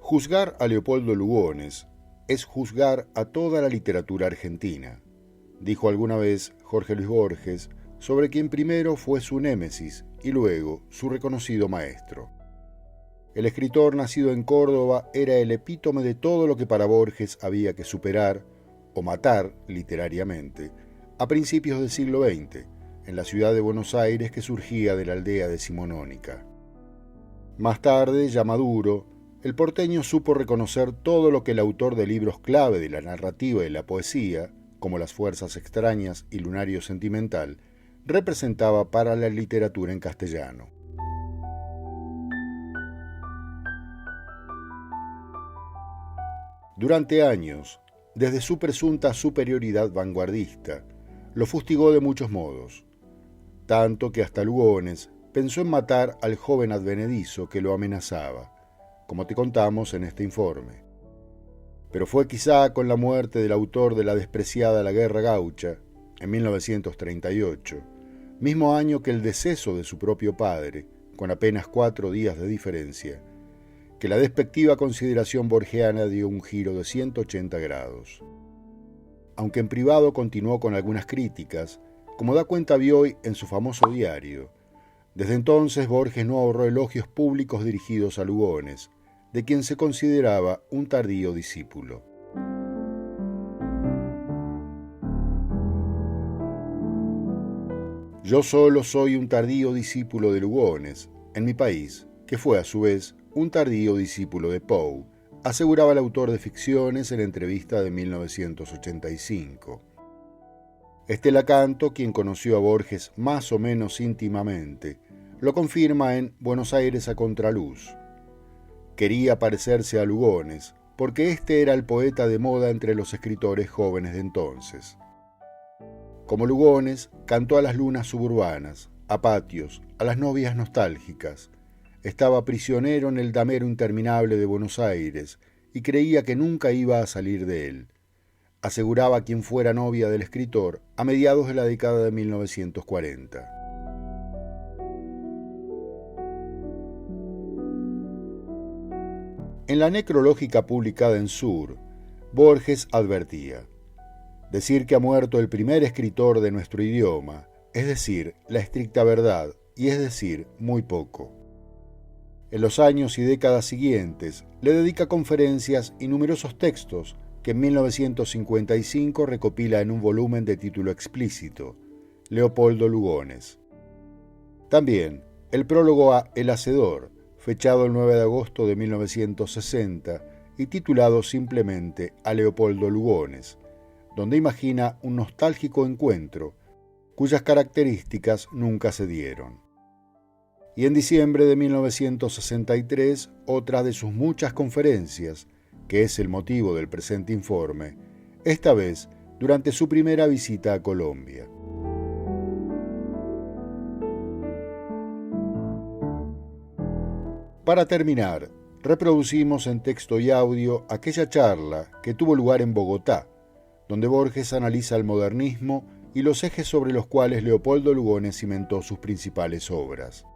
Juzgar a Leopoldo Lugones es juzgar a toda la literatura argentina, dijo alguna vez Jorge Luis Borges, sobre quien primero fue su némesis y luego su reconocido maestro. El escritor nacido en Córdoba era el epítome de todo lo que para Borges había que superar o matar literariamente a principios del siglo XX, en la ciudad de Buenos Aires que surgía de la aldea decimonónica. Más tarde, ya maduro, el porteño supo reconocer todo lo que el autor de libros clave de la narrativa y la poesía, como Las fuerzas extrañas y Lunario sentimental, representaba para la literatura en castellano. Durante años, desde su presunta superioridad vanguardista, lo fustigó de muchos modos, tanto que hasta Lugones pensó en matar al joven advenedizo que lo amenazaba, como te contamos en este informe. Pero fue quizá con la muerte del autor de la despreciada La Guerra Gaucha, en 1938, mismo año que el deceso de su propio padre, con apenas 4 días de diferencia, que la despectiva consideración borgiana dio un giro de 180 grados. Aunque en privado continuó con algunas críticas, como da cuenta Bioy en su famoso diario, desde entonces Borges no ahorró elogios públicos dirigidos a Lugones, de quien se consideraba un tardío discípulo. Yo solo soy un tardío discípulo de Lugones, en mi país, que fue a su vez un tardío discípulo de Poe, aseguraba el autor de ficciones en la entrevista de 1985. Estela Canto, quien conoció a Borges más o menos íntimamente, lo confirma en Buenos Aires a contraluz. Quería parecerse a Lugones, porque este era el poeta de moda entre los escritores jóvenes de entonces. Como Lugones, cantó a las lunas suburbanas, a patios, a las novias nostálgicas. Estaba prisionero en el damero interminable de Buenos Aires y creía que nunca iba a salir de él. Aseguraba quien fuera novia del escritor a mediados de la década de 1940. En la necrológica publicada en Sur, Borges advertía: decir que ha muerto el primer escritor de nuestro idioma es decir la estricta verdad y es decir muy poco. En los años y décadas siguientes le dedica conferencias y numerosos textos que en 1955 recopila en un volumen de título explícito, Leopoldo Lugones. También el prólogo a El Hacedor, fechado el 9 de agosto de 1960 y titulado simplemente A Leopoldo Lugones, donde imagina un nostálgico encuentro cuyas características nunca se dieron. Y en diciembre de 1963, otra de sus muchas conferencias, que es el motivo del presente informe, esta vez durante su primera visita a Colombia. Para terminar, reproducimos en texto y audio aquella charla que tuvo lugar en Bogotá, donde Borges analiza el modernismo y los ejes sobre los cuales Leopoldo Lugones cimentó sus principales obras.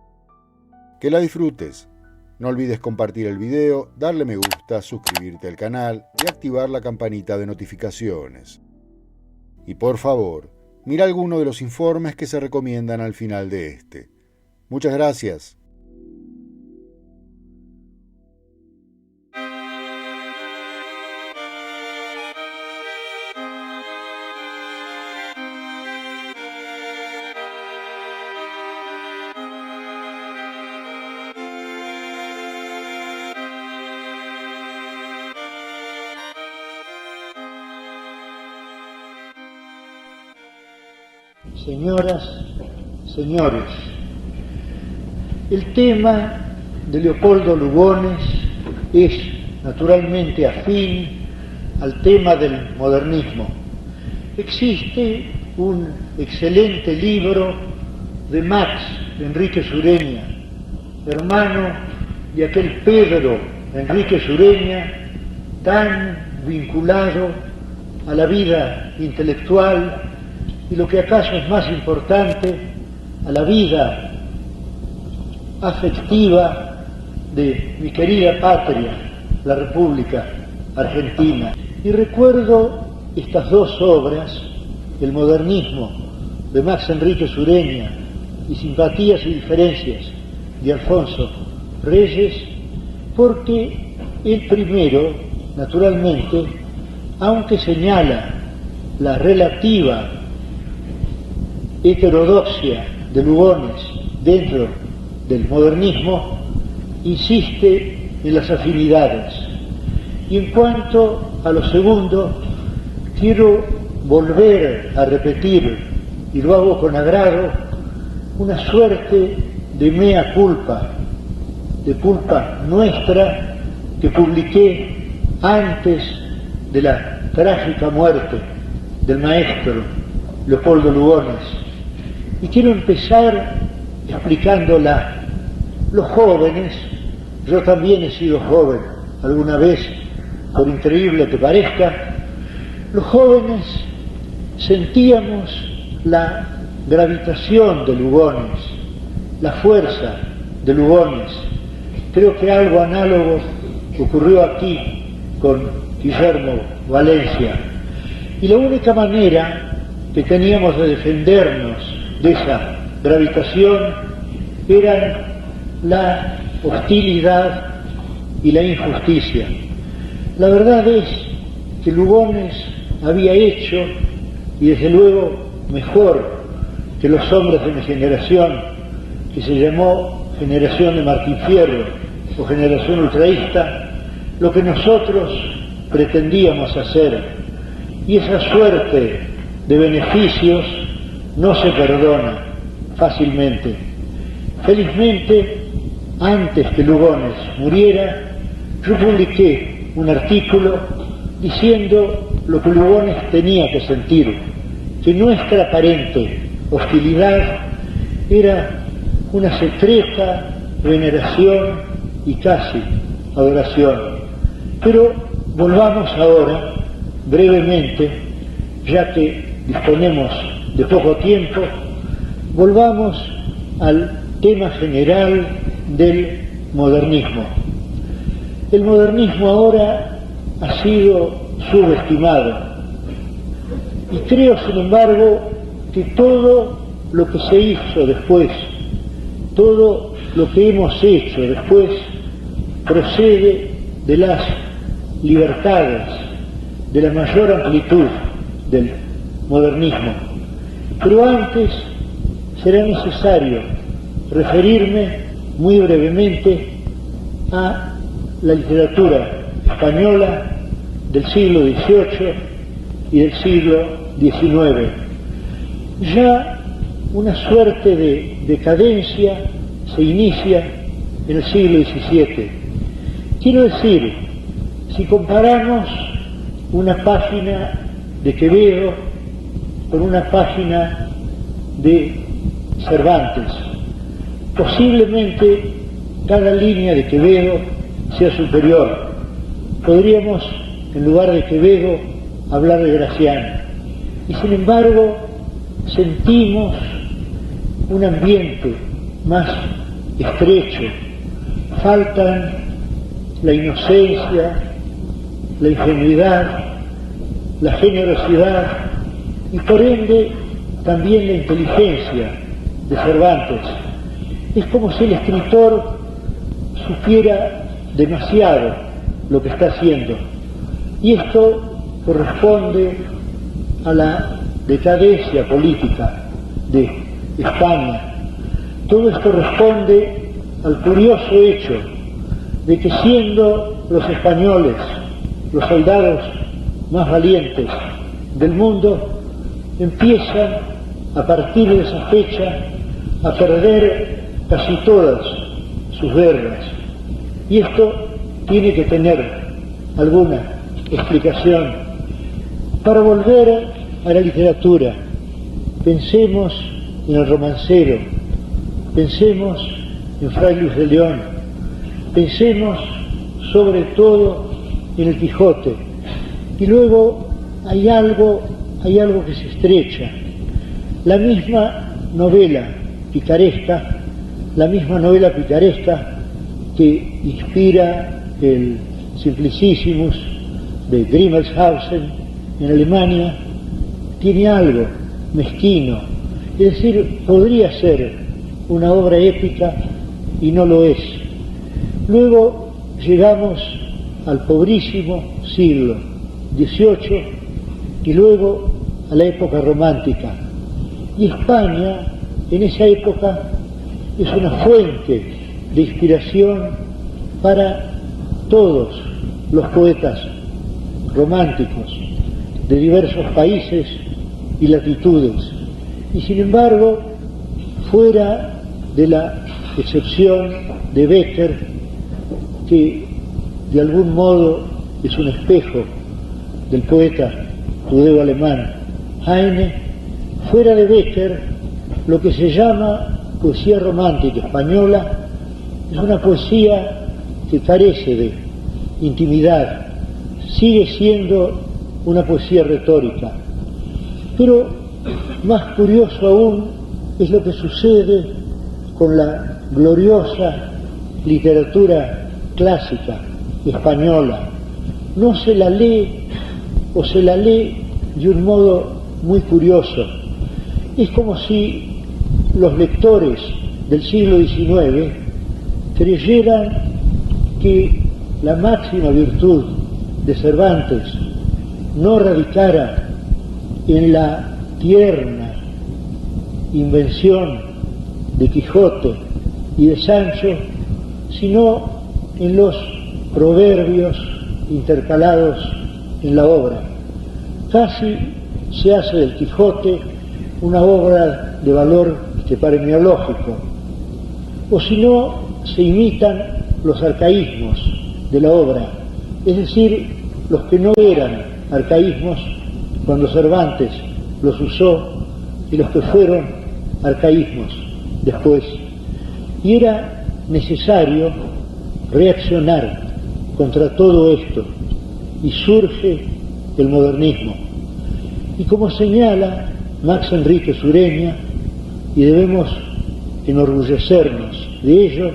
Que la disfrutes. No olvides compartir el video, darle me gusta, suscribirte al canal y activar la campanita de notificaciones. Y por favor, mira alguno de los informes que se recomiendan al final de este. Muchas gracias. Señoras, señores, el tema de Leopoldo Lugones es naturalmente afín al tema del modernismo. Existe un excelente libro de Max Enrique Sureña, hermano de aquel Pedro Enrique Sureña, tan vinculado a la vida intelectual y lo que acaso es más importante, a la vida afectiva de mi querida patria, la República Argentina. Y recuerdo estas dos obras, El modernismo de Max Enrique Sureña y Simpatías y diferencias de Alfonso Reyes, porque el primero, naturalmente, aunque señala la relativa heterodoxia de Lugones dentro del modernismo, insiste en las afinidades. Y en cuanto a lo segundo, quiero volver a repetir, y lo hago con agrado, una suerte de mea culpa, de culpa nuestra, que publiqué antes de la trágica muerte del maestro Leopoldo Lugones. Y quiero empezar explicándola. Los jóvenes, yo también he sido joven alguna vez, por increíble que parezca, los jóvenes sentíamos la gravitación de Lugones, la fuerza de Lugones. Creo que algo análogo ocurrió aquí con Guillermo Valencia. Y la única manera que teníamos de defendernos de esa gravitación eran la hostilidad y la injusticia. La verdad es que Lugones había hecho, y desde luego mejor que los hombres de mi generación, que se llamó generación de Martín Fierro o generación ultraísta, lo que nosotros pretendíamos hacer. Y esa suerte de beneficios no se perdona fácilmente. Felizmente, antes que Lugones muriera, yo publiqué un artículo diciendo lo que Lugones tenía que sentir, que nuestra aparente hostilidad era una secreta veneración y casi adoración. Pero volvamos ahora, brevemente, ya que disponemos de poco tiempo, volvamos al tema general del modernismo. El modernismo ahora ha sido subestimado y creo, sin embargo, que todo lo que se hizo después, todo lo que hemos hecho después, procede de las libertades, de la mayor amplitud del modernismo. Pero antes será necesario referirme muy brevemente a la literatura española del siglo XVIII y del siglo XIX. Ya una suerte de decadencia se inicia en el siglo XVII. Quiero decir, si comparamos una página de Quevedo con una página de Cervantes, posiblemente cada línea de Quevedo sea superior. Podríamos, en lugar de Quevedo, hablar de Graciano. Y sin embargo, sentimos un ambiente más estrecho. Faltan la inocencia, la ingenuidad, la generosidad y por ende también la inteligencia de Cervantes. Es como si el escritor supiera demasiado lo que está haciendo, y esto corresponde a la decadencia política de España. Todo esto responde al curioso hecho de que, siendo los españoles los soldados más valientes del mundo, empiezan a partir de esa fecha a perder casi todas sus guerras. Y esto tiene que tener alguna explicación. Para volver a la literatura, pensemos en el romancero, pensemos en Fray Luis de León, pensemos sobre todo en el Quijote. Y luego hay algo que se estrecha. La misma novela picaresca que inspira el Simplicissimus de Grimmelshausen en Alemania tiene algo mezquino, es decir, podría ser una obra épica y no lo es. Luego llegamos al pobrísimo siglo XVIII y luego a la época romántica. Y España, en esa época, es una fuente de inspiración para todos los poetas románticos de diversos países y latitudes. Y sin embargo, fuera de la excepción de Becker, que de algún modo es un espejo del poeta judeo-alemán Heine, fuera de Becker, lo que se llama poesía romántica española es una poesía que carece de intimidad, sigue siendo una poesía retórica. Pero más curioso aún es lo que sucede con la gloriosa literatura clásica española. No se la lee o se la lee de un modo muy curioso. Es como si los lectores del siglo XIX creyeran que la máxima virtud de Cervantes no radicara en la tierna invención de Quijote y de Sancho, sino en los proverbios intercalados en la obra. Casi se hace del Quijote una obra de valor paremiológico, o si no, se imitan los arcaísmos de la obra, es decir, los que no eran arcaísmos cuando Cervantes los usó y los que fueron arcaísmos después. Y era necesario reaccionar contra todo esto, y surge el modernismo. Y como señala Max Enrique Sureña, y debemos enorgullecernos de ello,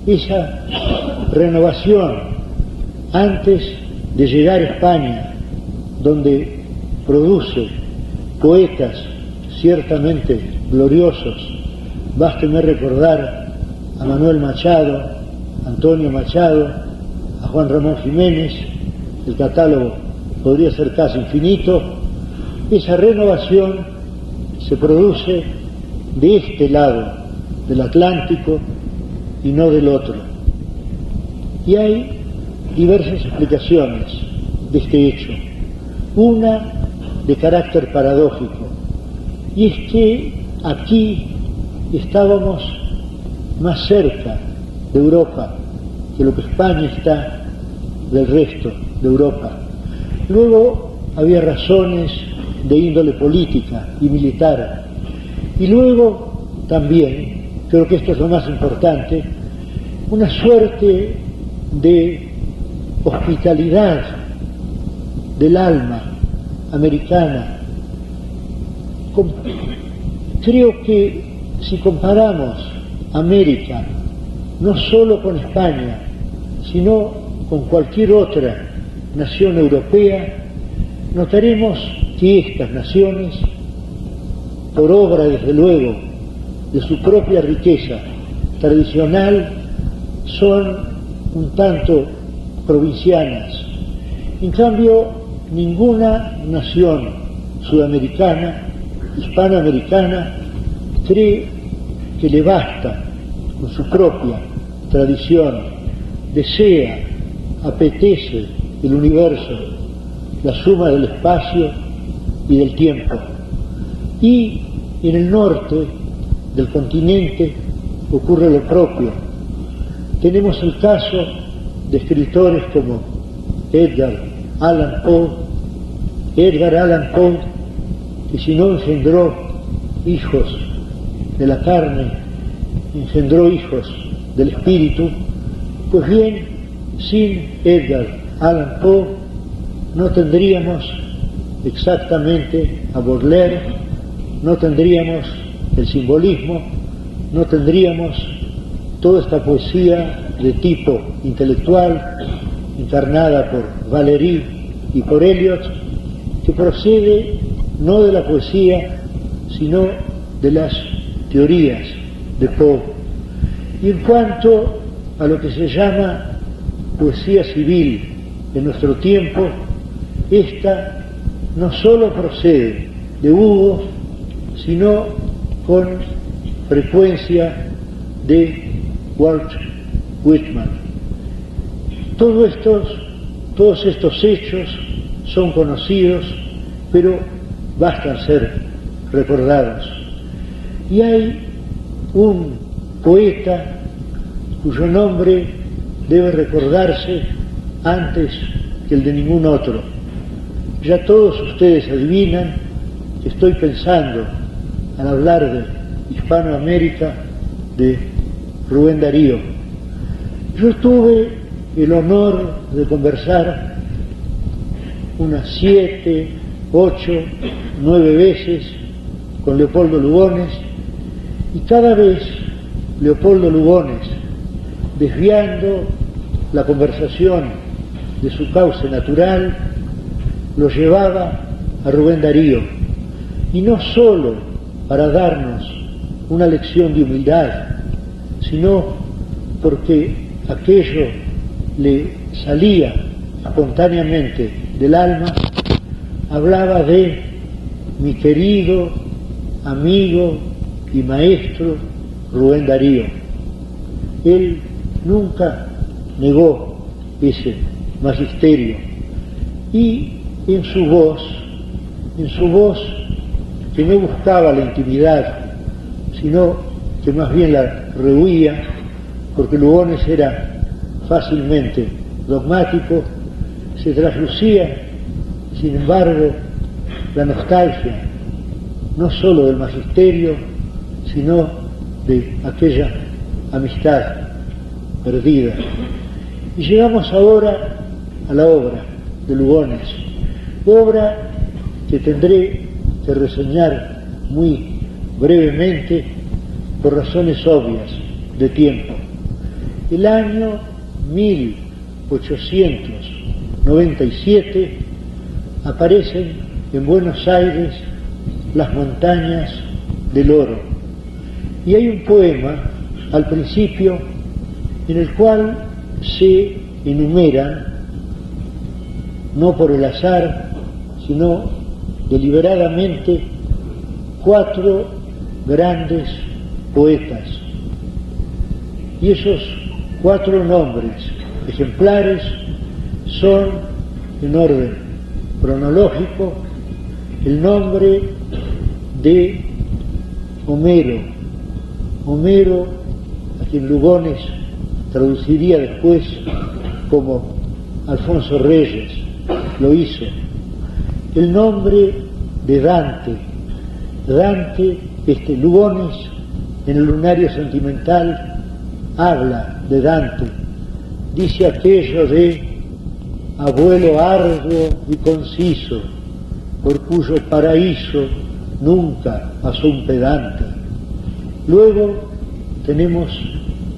esa renovación antes de llegar a España, donde produce poetas ciertamente gloriosos. Básteme recordar a Manuel Machado, Antonio Machado, a Juan Ramón Jiménez, el catálogo podría ser casi infinito. Esa renovación se produce de este lado del Atlántico y no del otro. Y hay diversas explicaciones de este hecho. Una de carácter paradójico, y es que aquí estábamos más cerca de Europa que lo que España está del resto de Europa. Luego había razones de índole política y militar, y luego también, creo que esto es lo más importante, una suerte de hospitalidad del alma americana. Creo que si comparamos América no solo con España, sino con cualquier otra nación europea, notaremos que estas naciones, por obra desde luego de su propia riqueza tradicional, son un tanto provincianas. En cambio, ninguna nación sudamericana, hispanoamericana, cree que le basta con su propia tradición, desea, apetece el universo, la suma del espacio y del tiempo. Y en el norte del continente ocurre lo propio. Tenemos el caso de escritores como Edgar Allan Poe, que si no engendró hijos de la carne, engendró hijos del espíritu. Pues bien, sin Edgar Allan Poe no tendríamos exactamente a Baudelaire, no tendríamos el simbolismo, no tendríamos toda esta poesía de tipo intelectual encarnada por Valéry y por Eliot, que procede no de la poesía, sino de las teorías de Poe. Y en cuanto a lo que se llama poesía civil en nuestro tiempo, esta no sólo procede de Hugo, sino con frecuencia de Walt Whitman. Todos estos hechos son conocidos, pero bastan ser recordados. Y hay un poeta cuyo nombre debe recordarse antes que el de ningún otro. Ya todos ustedes adivinan que estoy pensando, al hablar de Hispanoamérica, de Rubén Darío. Yo tuve el honor de conversar unas 7, 8, 9 veces con Leopoldo Lugones, y cada vez Leopoldo Lugones, desviando la conversación de su cauce natural, lo llevaba a Rubén Darío, y no sólo para darnos una lección de humildad, sino porque aquello le salía espontáneamente del alma. Hablaba de mi querido amigo y maestro Rubén Darío. Él nunca negó ese magisterio, y en su voz que no buscaba la intimidad, sino que más bien la rehuía, porque Lugones era fácilmente dogmático, se traslucía, sin embargo, la nostalgia, no sólo del magisterio, sino de aquella amistad perdida. Y llegamos ahora a la obra de Lugones, obra que tendré que reseñar muy brevemente por razones obvias de tiempo. El año 1897 aparecen en Buenos Aires las montañas del oro, y hay un poema al principio en el cual se enumeran, no por el azar, sino deliberadamente, 4 grandes poetas, y esos 4 nombres ejemplares son, en orden cronológico, el nombre de Homero, a quien Lugones traduciría después como Alfonso Reyes lo hizo; el nombre de Dante, Lugones en el Lunario Sentimental habla de Dante, dice aquello de abuelo arduo y conciso, por cuyo paraíso nunca pasó un pedante. Luego tenemos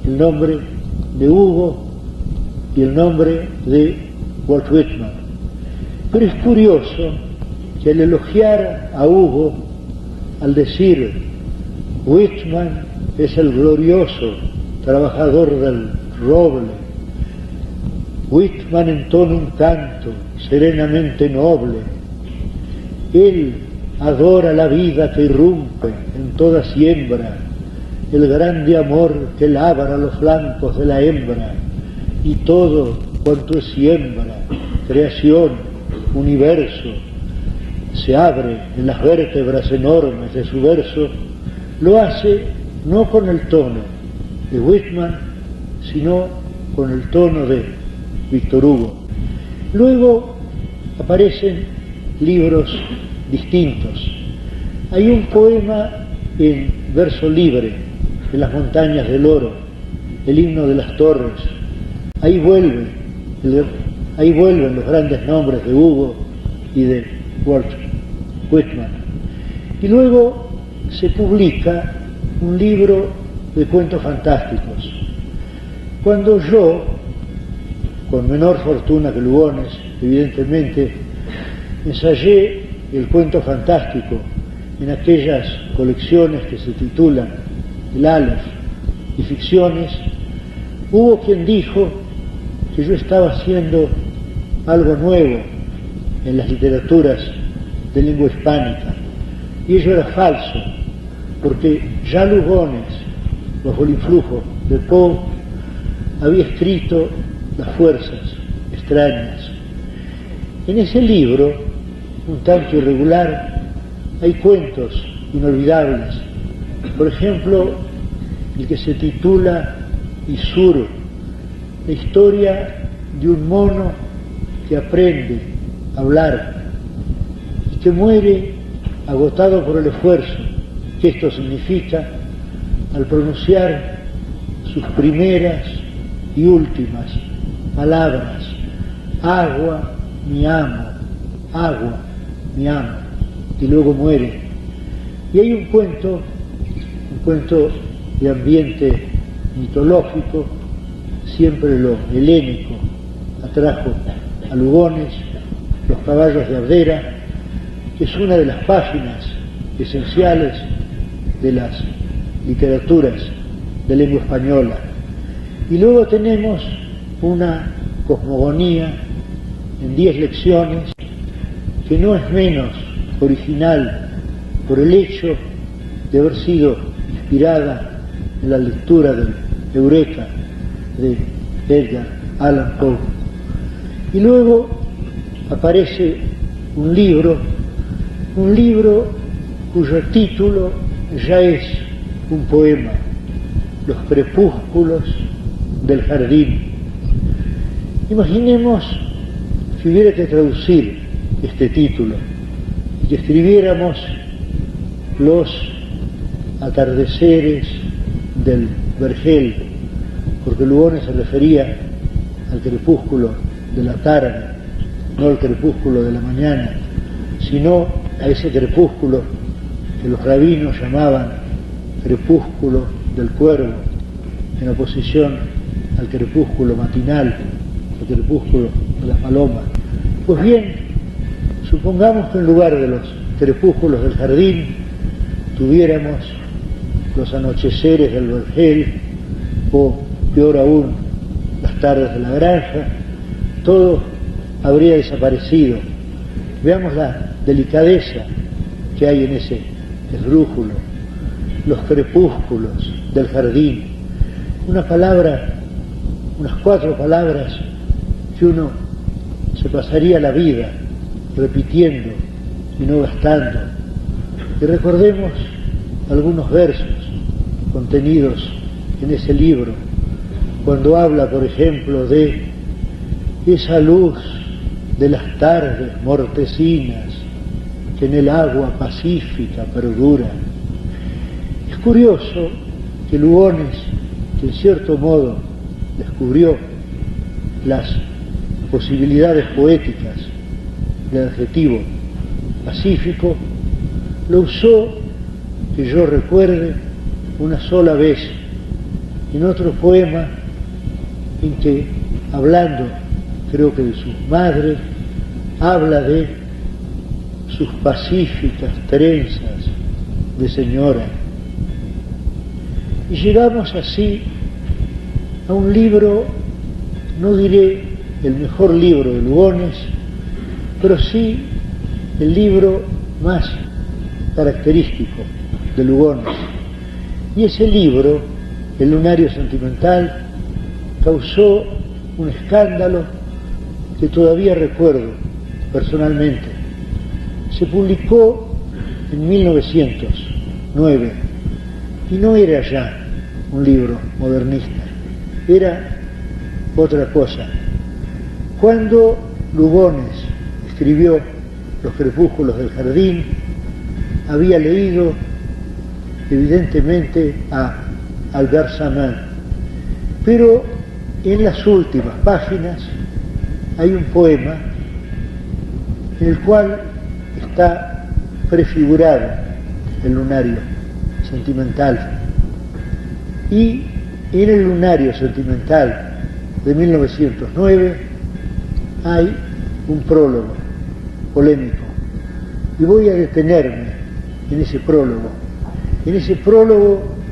el nombre de Hugo y el nombre de Walt Whitman. Pero es curioso que al elogiar a Hugo, al decir Whitman es el glorioso trabajador del roble, Whitman entona un canto serenamente noble, él adora la vida que irrumpe en toda siembra, el grande amor que labra los flancos de la hembra, y todo cuanto es siembra, creación, universo, se abre en las vértebras enormes de su verso, lo hace no con el tono de Whitman, sino con el tono de Víctor Hugo. Luego aparecen libros distintos. Hay un poema en verso libre, en las montañas del oro, el himno de las torres. Ahí vuelven los grandes nombres de Hugo y de Walt Whitman. Y luego se publica un libro de cuentos fantásticos. Cuando yo con menor fortuna que Lugones, evidentemente, ensayé el cuento fantástico en aquellas colecciones que se titulan El Aleph y Ficciones. Hubo quien dijo que yo estaba haciendo algo nuevo en las literaturas de lengua hispánica, y ello era falso, porque ya Lugones, bajo el influjo de Poe, había escrito Las fuerzas extrañas. En ese libro, un tanto irregular, hay cuentos inolvidables. Por ejemplo, el que se titula Isur, la historia de un mono que aprende a hablar y que muere agotado por el esfuerzo que esto significa al pronunciar sus primeras y últimas palabras: agua, mi amo, agua, mi amo, y luego muere. Y hay un cuento de ambiente mitológico, siempre lo helénico atrajo a Lugones, Los caballos de Abdera, que es una de las páginas esenciales de las literaturas de lengua española. Y luego tenemos una cosmogonía en 10 lecciones que no es menos original por el hecho de haber sido inspirada en la lectura del Eureka de Edgar Allan Poe. Y luego aparece un libro cuyo título ya es un poema: Los crepúsculos del jardín. Imaginemos si hubiera que traducir este título y que escribiéramos los atardeceres del vergel, porque Lugones se refería al crepúsculo de la tarde, no al crepúsculo de la mañana, sino a ese crepúsculo que los rabinos llamaban crepúsculo del cuervo, en oposición al crepúsculo matinal, al crepúsculo de la paloma. Pues bien, supongamos que en lugar de los crepúsculos del jardín tuviéramos los anocheceres del vergel, o peor aún, las tardes de la granja. Todo habría desaparecido. Veamos la delicadeza que hay en ese esdrújulo: los crepúsculos del jardín. Una palabra, unas 4 palabras que uno se pasaría la vida repitiendo y no gastando. Y recordemos algunos versos contenidos en ese libro, cuando habla, por ejemplo, de esa luz de las tardes mortecinas que en el agua pacífica perdura. Es curioso que Lugones, que en cierto modo descubrió las posibilidades poéticas del adjetivo pacífico, lo usó, que yo recuerde, una sola vez en otro poema en que, hablando creo que de sus madres, habla de sus pacíficas trenzas de señora. Y llegamos así a un libro, no diré el mejor libro de Lugones, pero sí el libro más característico de Lugones. Y ese libro, El lunario sentimental, causó un escándalo que todavía recuerdo personalmente. Se publicó en 1909 y no era ya un libro modernista, era otra cosa. Cuando Lugones escribió Los crepúsculos del jardín, había leído evidentemente a Albert Samin, pero en las últimas páginas hay un poema en el cual está prefigurado el lunario sentimental, y en el lunario sentimental de 1909 hay un prólogo polémico, y voy a detenerme en ese prólogo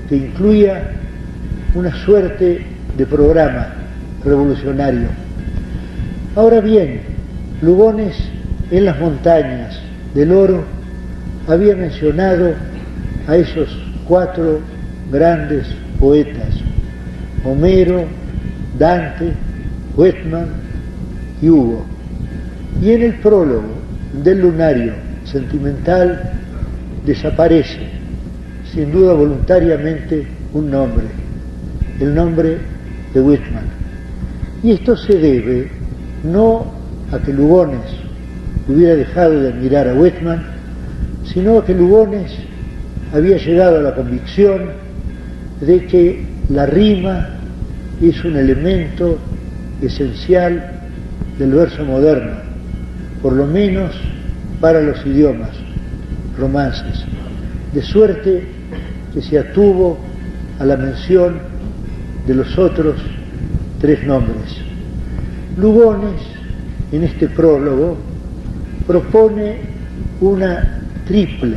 que incluía una suerte de programa revolucionario. Ahora bien, Lugones, en las montañas del Oro, había mencionado a esos 4 grandes poetas: Homero, Dante, Whitman y Hugo. Y en el prólogo del Lunario Sentimental desaparece, sin duda voluntariamente, un nombre, el nombre de Whitman. Y esto se debe no a que Lugones hubiera dejado de admirar a Whitman, sino a que Lugones había llegado a la convicción de que la rima es un elemento esencial del verso moderno, por lo menos para los idiomas romances, de suerte que se atuvo a la mención de los otros 3 nombres. Lugones, en este prólogo, propone una triple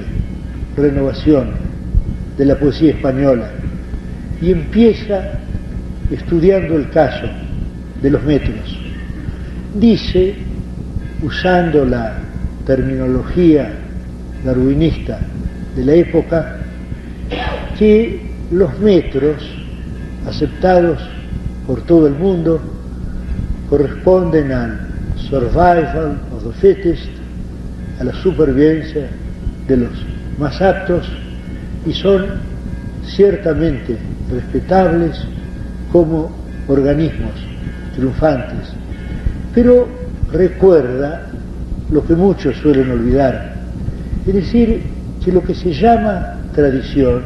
renovación de la poesía española y empieza estudiando el caso de los metros. Dice, usando la terminología darwinista de la época, que los metros aceptados por todo el mundo corresponden al survival of the fittest, a la supervivencia de los más aptos, y son ciertamente respetables como organismos triunfantes. Pero recuerda lo que muchos suelen olvidar, es decir, que lo que se llama tradición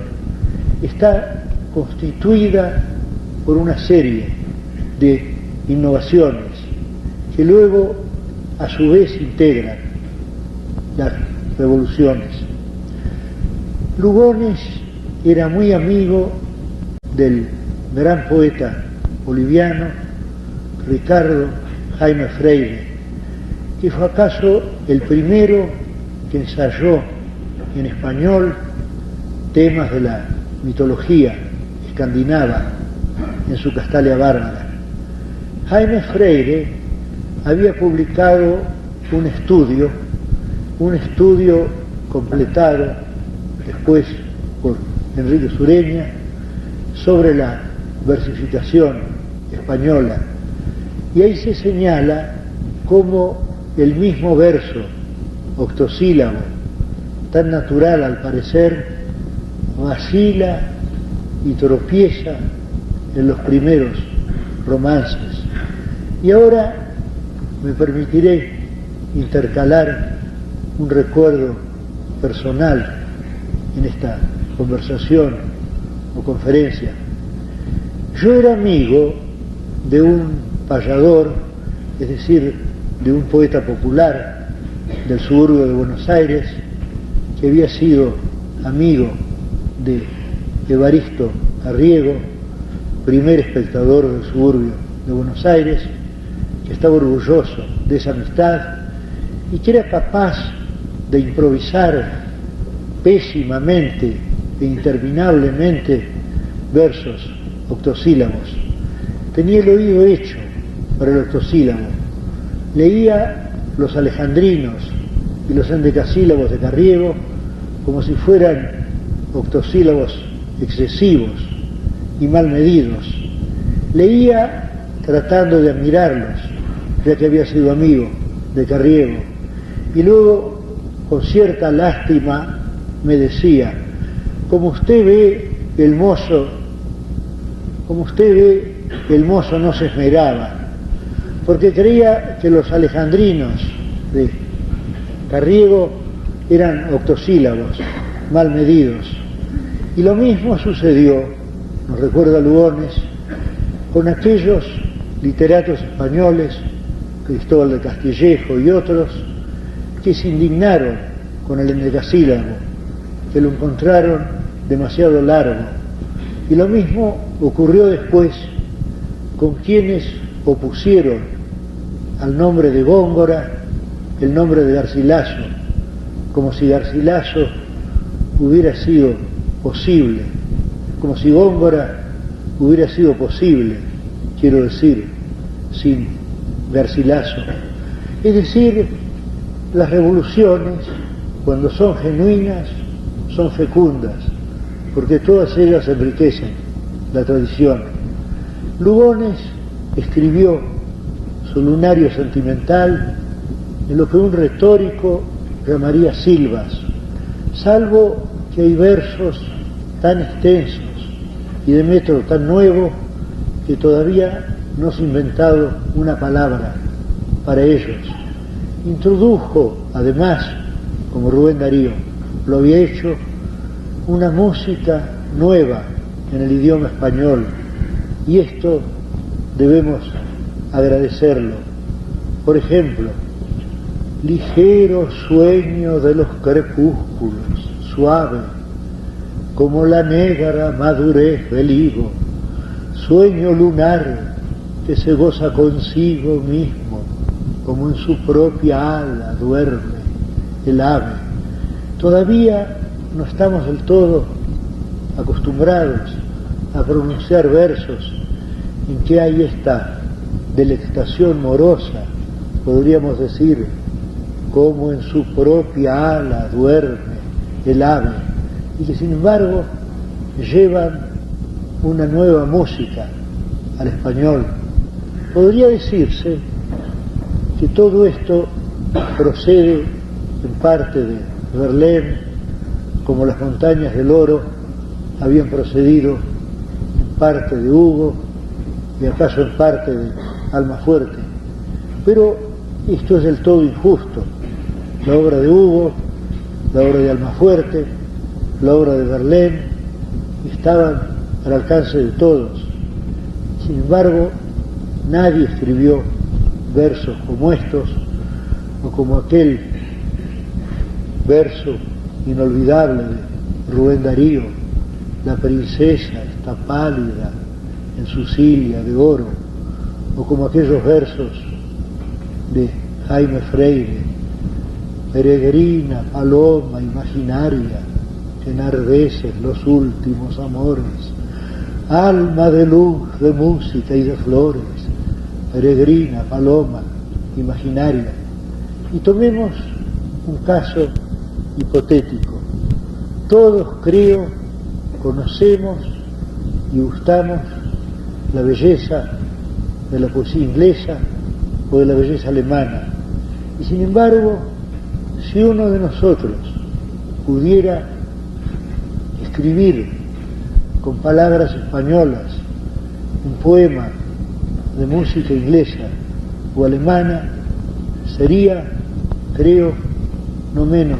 está constituida por una serie de innovaciones que luego a su vez integran las revoluciones. Lugones era muy amigo del gran poeta boliviano Ricardo Jaime Freire, que fue acaso el primero que ensayó en español temas de la mitología escandinava en su Castalia Bárbara. Jaime Freire había publicado un estudio completado después por Enrique Sureña sobre la versificación española, y ahí se señala cómo el mismo verso octosílabo, tan natural al parecer, vacila y tropieza en los primeros romances. Y ahora me permitiré intercalar un recuerdo personal en esta conversación o conferencia. Yo era amigo de un payador, es decir, de un poeta popular del suburbio de Buenos Aires, que había sido amigo de Evaristo Arriego, primer espectador del suburbio de Buenos Aires, que estaba orgulloso de esa amistad y que era capaz de improvisar pésimamente e interminablemente versos octosílabos. Tenía el oído hecho para el octosílabo. Leía los alejandrinos y los endecasílabos de Carriego como si fueran octosílabos excesivos y mal medidos. Leía tratando de admirarlos, ya que había sido amigo de Carriego, y luego con cierta lástima me decía: como usted ve, el mozo no se esmeraba, porque creía que los alejandrinos de Carriego eran octosílabos, mal medidos. Y lo mismo sucedió, nos recuerda Lugones, con aquellos literatos españoles, Cristóbal de Castillejo y otros, que se indignaron con el endecasílabo, que lo encontraron demasiado largo. Y lo mismo ocurrió después con quienes opusieron al nombre de Góngora el nombre de Garcilaso, como si Garcilaso hubiera sido posible, como si Góngora hubiera sido posible, quiero decir, sin Garcilaso. Es decir, las revoluciones, cuando son genuinas, son fecundas, porque todas ellas enriquecen la tradición. Lugones escribió su Lunario Sentimental en lo que un retórico llamaría silvas, salvo que hay versos tan extensos y de método tan nuevo que todavía no se ha inventado una palabra para ellos. Introdujo, además, como Rubén Darío lo había hecho, una música nueva en el idioma español, y esto debemos agradecerlo. Por ejemplo, ligero sueño de los crepúsculos, suave como la negra madurez del higo, sueño lunar que se goza consigo mismo, como en su propia ala duerme el ave. Todavía no estamos del todo acostumbrados a pronunciar versos en que hay esta delectación morosa, podríamos decir, como en su propia ala duerme el ave, y que sin embargo llevan una nueva música al español. Podría decirse que todo esto procede en parte de Verlaine, como las montañas del oro habían procedido en parte de Hugo y acaso en parte de Almafuerte. Pero esto es del todo injusto. La obra de Hugo, la obra de Almafuerte, la obra de Verlaine estaban al alcance de todos. Sin embargo, nadie escribió versos como estos, o como aquel verso inolvidable de Rubén Darío: la princesa está pálida en su cilia de oro, o como aquellos versos de Jaime Freire: peregrina paloma imaginaria que enardeces los últimos amores, alma de luz, de música y de flores, peregrina paloma imaginaria. Y tomemos un caso hipotético. Todos, creo, conocemos y gustamos la belleza de la poesía inglesa o de la belleza alemana, y sin embargo, si uno de nosotros pudiera escribir con palabras españolas un poema de música inglesa o alemana, sería, creo, no menos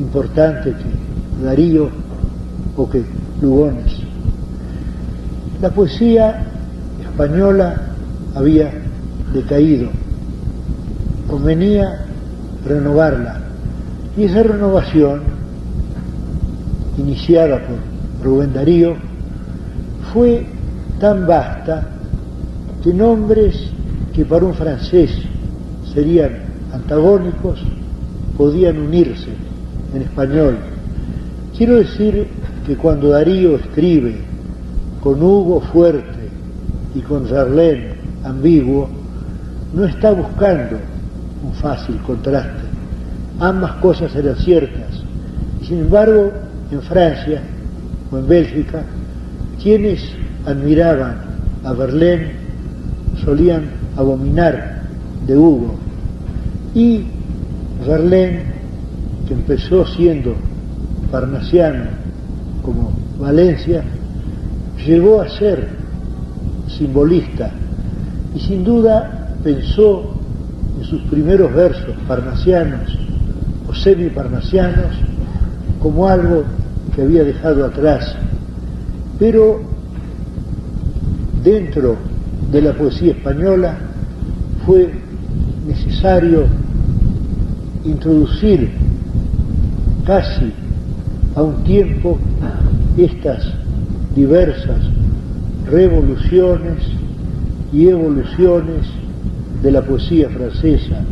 importante que Darío o que Lugones. La poesía española había decaído, convenía renovarla, y esa renovación, iniciada por Rubén Darío, fue tan vasta que nombres que para un francés serían antagónicos podían unirse en español. Quiero decir que cuando Darío escribe con Hugo fuerte y con Verlaine ambiguo, no está buscando un fácil contraste. Ambas cosas eran ciertas, y sin embargo, en Francia o en Bélgica, quienes admiraban a Verlaine solían abominar de Hugo, y Verlaine, que empezó siendo parnasiano como Valencia, llegó a ser simbolista, y sin duda pensó en sus primeros versos parnasianos o semiparnasianos como algo que había dejado atrás. Pero dentro de la poesía española fue necesario introducir casi a un tiempo estas diversas revoluciones y evoluciones de la poesía francesa